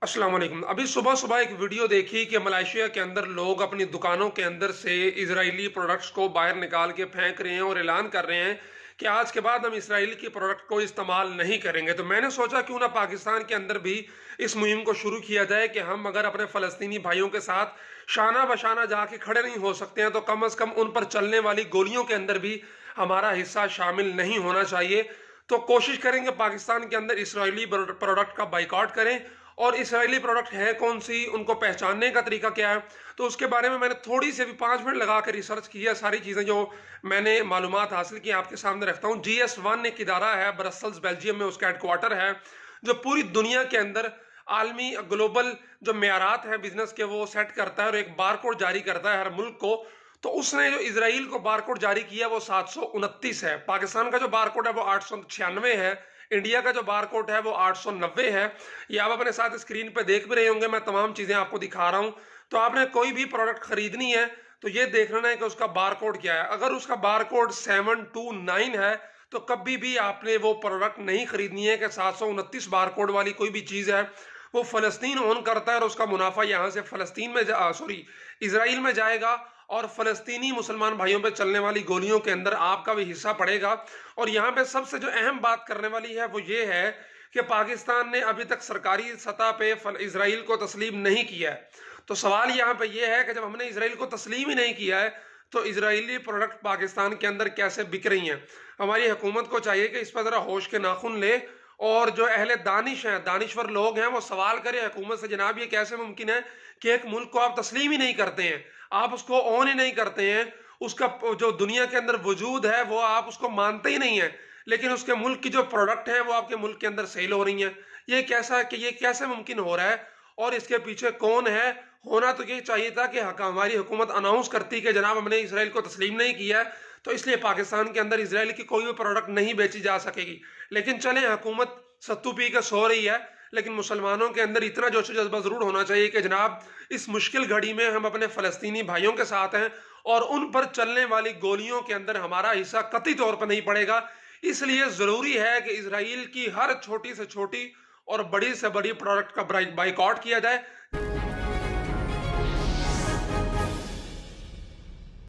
अस्सलाम वालेकुम। अभी सुबह सुबह एक वीडियो देखी कि मलेशिया के अंदर लोग अपनी दुकानों के अंदर से इजरायली प्रोडक्ट्स को बाहर निकाल के फेंक रहे हैं और ऐलान कर रहे हैं कि आज के बाद हम इसराइल की प्रोडक्ट को इस्तेमाल नहीं करेंगे। तो मैंने सोचा क्यों ना पाकिस्तान के अंदर भी इस मुहिम को शुरू किया जाए कि हम अगर अपने फ़लस्तीनी भाइयों के साथ शाना बशाना जाके खड़े नहीं हो सकते हैं तो कम अज़ कम उन पर चलने वाली गोलियों के अंदर भी हमारा हिस्सा शामिल नहीं होना चाहिए। तो कोशिश करेंगे पाकिस्तान के अंदर इसराइली प्रोडक्ट का बाइकआउट करें। और इसराइली प्रोडक्ट है कौन सी, उनको पहचानने का तरीका क्या है, तो उसके बारे में मैंने थोड़ी सी भी 5 मिनट लगा कर रिसर्च की है। सारी चीज़ें जो मैंने मालूमात हासिल की आपके सामने रखता हूँ। GS1 एक इदारा है, ब्रसल्स बेल्जियम में उसका हेडक्वार्टर है, जो पूरी दुनिया के अंदर आलमी ग्लोबल जो मेयारात हैं बिजनेस के वो सेट करता है और एक बारकोड जारी करता है हर मुल्क को। तो उसने जो इसराइल को बारकोड जारी किया वो 729 है। पाकिस्तान का जो बारकोड है वो 896 है। इंडिया का जो बारकोड है वो 890 है। ये आप अपने साथ स्क्रीन पे देख भी रहे होंगे, मैं तमाम चीज़ें आपको दिखा रहा हूँ। तो आपने कोई भी प्रोडक्ट खरीदनी है तो ये देख लेना है कि उसका बारकोड क्या है। अगर उसका बारकोड 729 है तो कभी भी आपने वो प्रोडक्ट नहीं खरीदनी है कि 729 बारकोड वाली कोई भी चीज़ है वो फ़लस्तीन ओन करता है और उसका मुनाफा यहाँ से फ़लस्तीन में इसराइल में जाएगा और फ़लस्तीनी मुसलमान भाइयों पे चलने वाली गोलियों के अंदर आपका भी हिस्सा पड़ेगा। और यहाँ पे सबसे जो अहम बात करने वाली है वो ये है कि पाकिस्तान ने अभी तक सरकारी सतह पे इसराइल को तस्लीम नहीं किया है। तो सवाल यहाँ पे ये है कि जब हमने इसराइल को तस्लीम ही नहीं किया है तो इसराइली प्रोडक्ट पाकिस्तान के अंदर कैसे बिक रही हैं। हमारी हुकूमत को चाहिए कि इस पर ज़रा होश के नाखून ले और जो अहले दानिश हैं, दानिश्वर लोग हैं, वो सवाल करें हुकूमत से, जनाब ये कैसे मुमकिन है कि एक मुल्क को आप तस्लीम ही नहीं करते हैं, आप उसको ऑन ही नहीं करते हैं, उसका जो दुनिया के अंदर वजूद है वो आप उसको मानते ही नहीं है, लेकिन उसके मुल्क की जो प्रोडक्ट है वो आपके मुल्क के अंदर सेल हो रही हैं। ये कैसे मुमकिन हो रहा है और इसके पीछे कौन है। होना तो ये चाहिए था कि हमारी हुकूमत अनाउंस करती कि जनाब हमने इसराइल को तस्लीम नहीं किया है तो इसलिए पाकिस्तान के अंदर इसराइल की कोई भी प्रोडक्ट नहीं बेची जा सकेगी। लेकिन चले हुकूमत सत्तू पी के सो रही है, लेकिन मुसलमानों के अंदर इतना जोश जज्बा जरूर होना चाहिए कि जनाब इस मुश्किल घड़ी में हम अपने फ़लस्तीनी भाइयों के साथ हैं और उन पर चलने वाली गोलियों के अंदर हमारा हिस्सा कतई तौर पर नहीं पड़ेगा। इसलिए ज़रूरी है कि इसराइल की हर छोटी से छोटी और बड़ी से बड़ी प्रोडक्ट का बाइकआउट किया जाए।